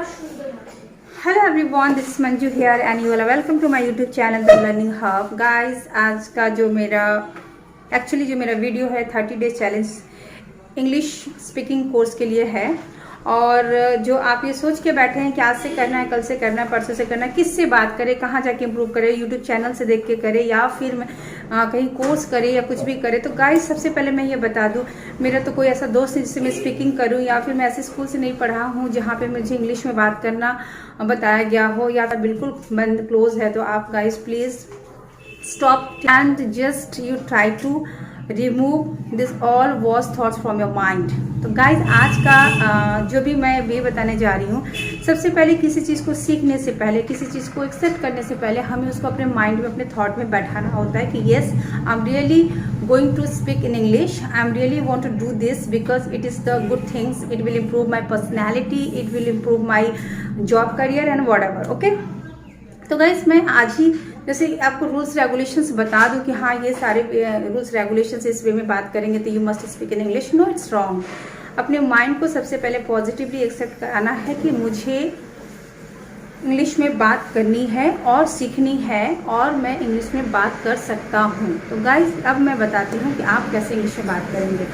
Hello everyone, this is Manju here and you are welcome to my YouTube channel the learning hub. Guys, आज का जो मेरा video है 30 days challenge English speaking course के लिए है। और जो आप ये सोच के बैठे हैं कि आज से करना है, कल से करना है, परसों से करना है, किससे बात करें, कहाँ जाके इम्प्रूव करें, यूट्यूब चैनल से देख के करें या फिर कहीं कोर्स करे या कुछ भी करे। तो गाइस, सबसे पहले मैं ये बता दूं, मेरा तो कोई ऐसा दोस्त नहीं जिससे मैं स्पीकिंग करूं, या फिर मैं ऐसे स्कूल से नहीं पढ़ा हूं जहां पे मुझे इंग्लिश में बात करना बताया गया हो, या फिर बिल्कुल बंद क्लोज है। तो आप guys please stop and just you try to remove this all was thoughts from your mind. तो गाइज, आज का जो भी मैं ये बताने जा रही हूँ, सबसे पहले किसी चीज़ को सीखने से पहले, किसी चीज़ को एक्सेप्ट करने से पहले हमें उसको अपने माइंड में, अपने थॉट में बैठाना होता है कि yes, I am really going to speak in English, I am really want to do this because it is the good things, it will improve my personality, it will improve my job career and whatever. Okay, तो guys, मैं आज ही जैसे आपको rules regulations बता दूं कि हाँ, ये सारे रूल्स रेगुलेशंस इस वे में बात करेंगे तो you must speak in English. No, it's wrong. अपने माइंड को सबसे पहले पॉजिटिवली एक्सेप्ट कराना है कि मुझे इंग्लिश में बात करनी है और सीखनी है और मैं इंग्लिश में बात कर सकता हूँ। तो गाइज, अब मैं बताती हूँ कि आप कैसे इंग्लिश में बात करेंगे।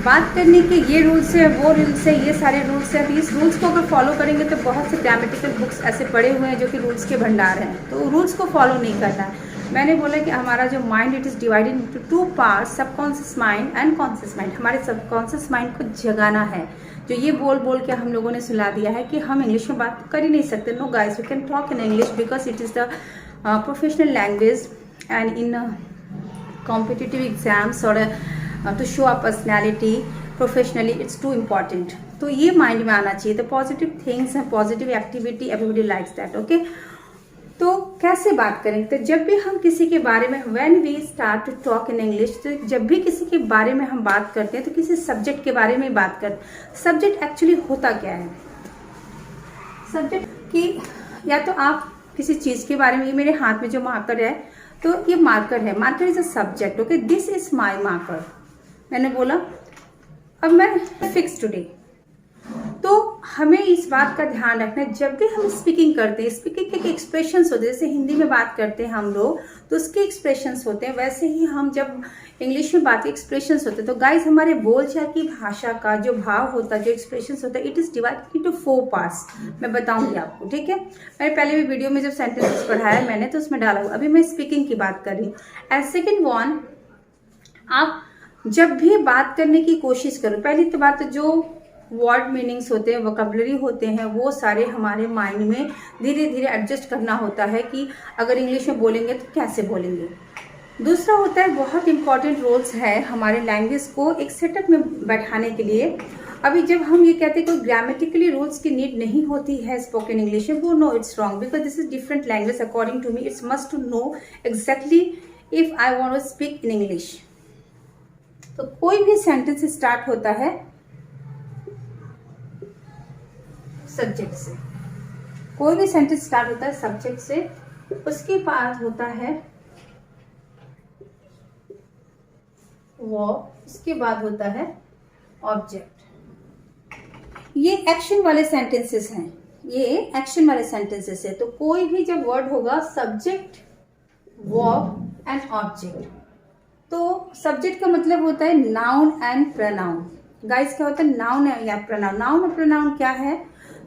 बात करने के ये रूल्स है, वो रूल्स है, ये सारे रूल्स हैं। तो इस रूल्स को अगर फॉलो करेंगे तो बहुत से ग्रामेटिकल बुक्स ऐसे पड़े हुए हैं जो कि रूल्स के भंडार हैं, तो रूल्स को फॉलो नहीं करना है। मैंने बोला कि हमारा जो mind, it is divided into 2 parts, subconscious mind and conscious mind. हमारे सबकॉन्शियस माइंड को जगाना है, जो ये बोल बोल के हम लोगों ने सुला दिया है कि हम इंग्लिश में बात कर ही नहीं सकते। No guys, we can talk in English because it is the professional language and in competitive exams और to show a personality professionally, it's too important. तो ये माइंड में आना चाहिए। तो पॉजिटिव थिंग्स हैं, positive activity, everybody likes that. Okay, तो कैसे बात करेंगे? तो जब भी हम किसी के बारे में, when we start to talk in English, तो जब भी किसी के बारे में हम बात करते हैं तो किसी सब्जेक्ट के बारे में बात करते हैं। सब्जेक्ट एक्चुअली होता क्या है? सब्जेक्ट की, या तो आप किसी चीज के बारे में, ये मेरे हाथ में जो मार्कर है, तो ये मार्कर है, marker is a subject. Okay, this is my marker. मैंने बोला अब मैं फिक्स टुडे। तो हमें इस बात का ध्यान रखना है, जब भी हम स्पीकिंग करते हैं, स्पीकिंग के एक्सप्रेशंस होते हैं। जैसे हिंदी में बात करते हैं हम लोग तो उसके एक्सप्रेशंस होते हैं, वैसे ही हम जब इंग्लिश में बात के एक्सप्रेशंस होते हैं। तो गाइस, हमारे बोलचाल की भाषा का जो भाव होता है, जो एक्सप्रेशंस होता है, it is divided into 4 parts. मैं बताऊंगी आपको, ठीक है? मैंने पहले भी वीडियो में जब सेंटेंसेस पढ़ाया मैंने, तो उसमें डाला हुआ। अभी मैं स्पीकिंग की बात कर रही हूँ। एंड सेकेंड वन, आप जब भी बात करने की कोशिश करो, पहली तो बात, जो वर्ड मीनिंग्स होते हैं, वोकैबुलरी होते हैं, वो सारे हमारे माइंड में धीरे धीरे एडजस्ट करना होता है कि अगर इंग्लिश में बोलेंगे तो कैसे बोलेंगे। दूसरा होता है, बहुत इंपॉर्टेंट रोल्स है हमारे लैंग्वेज को एक सेटअप में बैठाने के लिए। अभी जब हम ये कहते हैं कोई ग्रामेटिकली रूल्स की नीड नहीं होती है स्पोकन इंग्लिश में, वो no, it's wrong because this is different language. According to me, it's must to know exactly if I want to speak in English. तो कोई भी सेंटेंस स्टार्ट होता है सब्जेक्ट से, कोई भी सेंटेंस स्टार्ट होता है सब्जेक्ट से, उसके बाद होता है वर्ब, उसके बाद होता है ऑब्जेक्ट। ये एक्शन वाले सेंटेंसेस हैं, ये एक्शन वाले सेंटेंसेस है। तो कोई भी जब वर्ड होगा, सब्जेक्ट, वर्ब एंड ऑब्जेक्ट। तो सब्जेक्ट का मतलब होता है नाउन एंड प्रोनाउन। गाइस, क्या होता है नाउन या प्रोनाउन? नाउन और प्रोनाउन क्या है?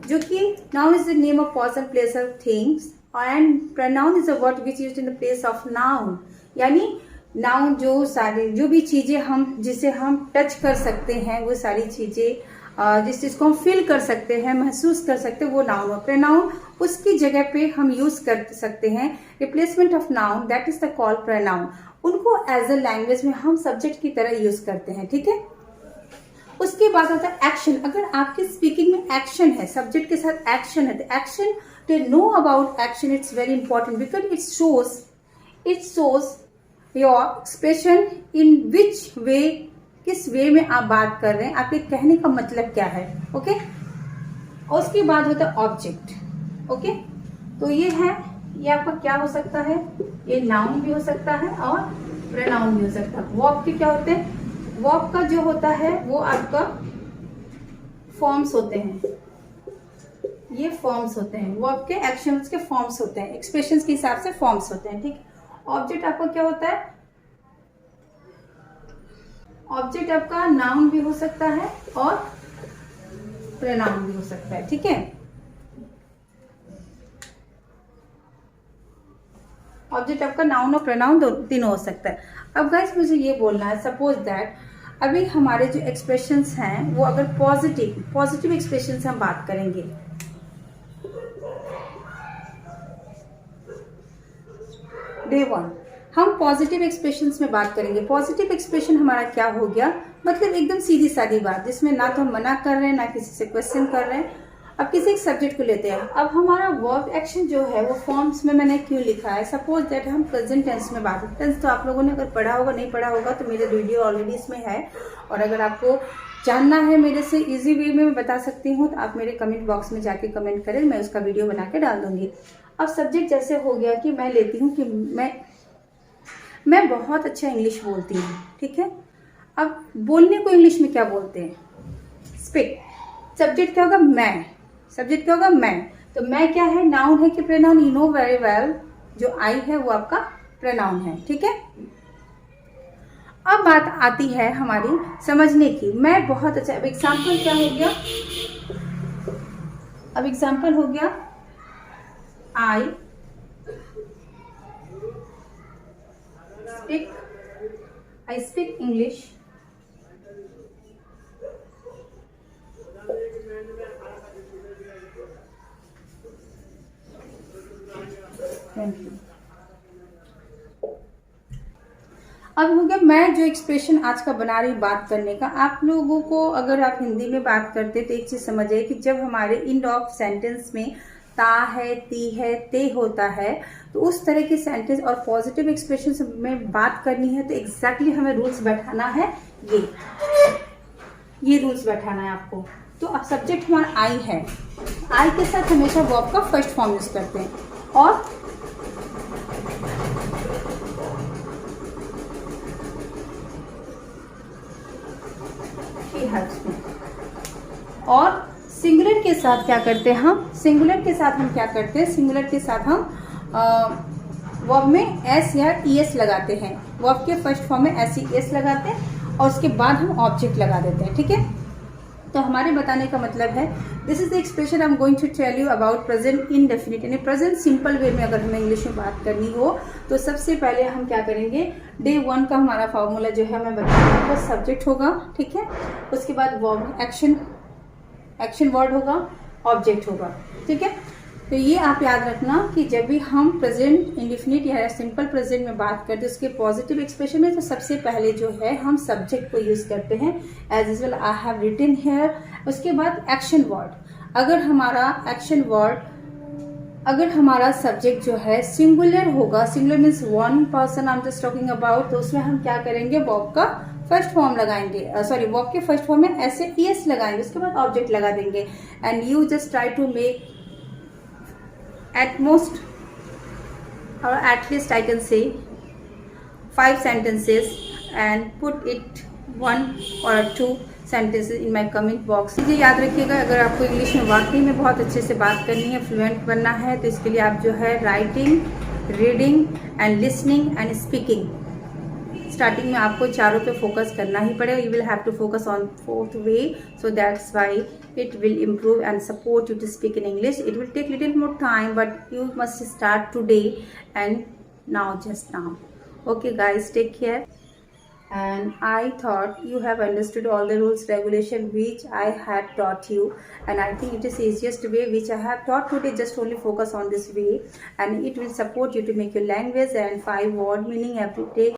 जो कि noun is the name of person, place of things, and pronoun is a word which used in the place of noun. यानी नाउन जो सारी, जो भी चीजें हम, जिसे हम टच कर सकते हैं, वो सारी चीजें, जिस चीज को हम फील कर सकते हैं, महसूस कर सकते हैं, वो नाउन है। प्रोनाउन उसकी जगह पे हम यूज कर सकते हैं, replacement of noun, that is the call pronoun. उनको एज अ लैंग्वेज में हम सब्जेक्ट की तरह यूज करते हैं, ठीक है? उसके बाद आता है एक्शन। अगर आपकी स्पीकिंग में एक्शन है, सब्जेक्ट के साथ एक्शन है, तो action, to know about action, it's very important because it shows your expression in which way, किस वे में आप बात कर रहे हैं, आपके कहने का मतलब क्या है। ओके, और उसके बाद होता है ऑब्जेक्ट। ओके, तो ये है, ये आपका क्या हो सकता है? ये नाउन भी हो सकता है और प्रोनाउन भी हो सकता है। वर्ब के क्या होते हैं? वर्ब का जो होता है वो आपका फॉर्म्स होते हैं, ये फॉर्म्स होते हैं, वर्ब के एक्शंस के फॉर्म्स होते हैं, एक्सप्रेशंस के हिसाब से फॉर्म्स होते हैं, ठीक। ऑब्जेक्ट आपका क्या होता है? ऑब्जेक्ट आपका नाउन भी हो सकता है और प्रोनाउन भी हो सकता है, ठीक है। ऑब्जेक्ट आपका नाउन और प्रोनाउन तीनों हो सकता है। अब गाइस मुझे ये बोलना है, सपोज दैट अभी हमारे जो एक्सप्रेशंस हैं वो अगर पॉजिटिव एक्सप्रेशंस हम बात करेंगे, डे 1 हम पॉजिटिव एक्सप्रेशंस में बात करेंगे। पॉजिटिव एक्सप्रेशन हमारा क्या हो गया, मतलब एकदम सीधी सादी बात जिसमें ना तो हम मना कर रहे हैं ना किसी से क्वेश्चन कर रहे हैं। अब किसी एक सब्जेक्ट को लेते हैं, अब हमारा वर्ब एक्शन जो है वो फॉर्म्स में मैंने क्यों लिखा है, सपोज दैट हम प्रेजेंट टेंस में बात करते हैं। तो आप लोगों ने अगर पढ़ा होगा, नहीं पढ़ा होगा तो मेरे वीडियो ऑलरेडी इसमें है, और अगर आपको जानना है मेरे से इजी वे में मैं बता सकती हूँ तो आप मेरे कमेंट बॉक्स में जाके कमेंट करें, मैं उसका वीडियो बना के डाल दूंगी। अब सब्जेक्ट जैसे हो गया कि मैं लेती हूँ कि मैं बहुत अच्छा इंग्लिश बोलती हूँ, ठीक है। अब बोलने को इंग्लिश में क्या बोलते हैं, स्पीक। सब्जेक्ट क्या होगा, मैं। सब्जेक्ट क्या होगा, मैं। तो मैं क्या है, नाउन है कि pronoun? You know very well, जो आई है वो आपका प्रोनाउन है, ठीक है। अब बात आती है हमारी समझने की, मैं बहुत अच्छा। अब एग्जाम्पल क्या हो गया, अब एग्जाम्पल हो गया I speak English अब हो गया मैं जो एक्सप्रेशन आज का बना रही बात करने का। आप लोगों को अगर आप हिंदी में बात करते तो एक चीज समझिए कि जब हमारे एंड ऑफ सेंटेंस में ता है, ती है, ते होता है, तो उस तरह के सेंटेंस और पॉजिटिव एक्सप्रेशन में बात करनी है तो एग्जैक्टली हमें रूल्स बैठाना है, ये रूल्स बैठाना है आपको। तो अब सब्जेक्ट हमारा आई है, आई के साथ हमेशा वर्ब का फर्स्ट फॉर्म यूज करते हैं, और और सिंगुलर के साथ क्या करते हैं हम, सिंगुलर के साथ हम क्या करते हैं, सिंगुलर के साथ हम वर्ब में एस या ईएस लगाते हैं। वर्ब के फर्स्ट फॉर्म में एस ईएस लगाते हैं और उसके बाद हम ऑब्जेक्ट लगा देते हैं, ठीक है। तो हमारे बताने का मतलब है, this is the expression I am going to tell you about present indefinite. यानी प्रेजेंट सिंपल वे में अगर हमें इंग्लिश में बात करनी हो तो सबसे पहले हम क्या करेंगे, डे 1 का हमारा फॉर्मूला जो है मैं बताऊंगा, वो सब्जेक्ट होगा, ठीक है। उसके बाद वर्ब एक्शन वर्ड होगा, ऑब्जेक्ट होगा, ठीक है। तो ये आप याद रखना कि जब भी हम प्रेजेंट इंडेफिनिट या सिंपल प्रेजेंट में बात करते हैं उसके पॉजिटिव एक्सप्रेशन में, तो सबसे पहले जो है हम सब्जेक्ट को यूज करते हैं, as usual I have written here. उसके बाद एक्शन वर्ड, अगर हमारा सब्जेक्ट जो है सिंगुलर होगा, singular means one person I am just talking about, तो उसमें हम क्या करेंगे, वर्ब का फर्स्ट फॉर्म लगाएंगे, वर्ब के फर्स्ट फॉर्म में ऐसे ईएस लगाएंगे, उसके बाद ऑब्जेक्ट लगा देंगे। And you just try to make at most or at least I can say 5 sentences and put it 1 or 2 sentences in my comment box। मुझे याद रखिएगा, अगर आपको इंग्लिश में वाकई में बहुत अच्छे से बात करनी है, फ्लुएंट बनना है, तो इसके लिए आप जो है writing, reading and listening and speaking, starting में आपको चारों पे फोकस करना ही पड़ेगा। You will have to focus on 4th way, so that's why it will improve and support you to speak in English. It will take little more time, but you must start today and just now. Okay guys, take care. And I thought you have understood all the rules, regulation which I had taught you, and I think it is easiest way which I have taught today. Just only focus on this way and it will support you to make your language and 5 word meaning every day.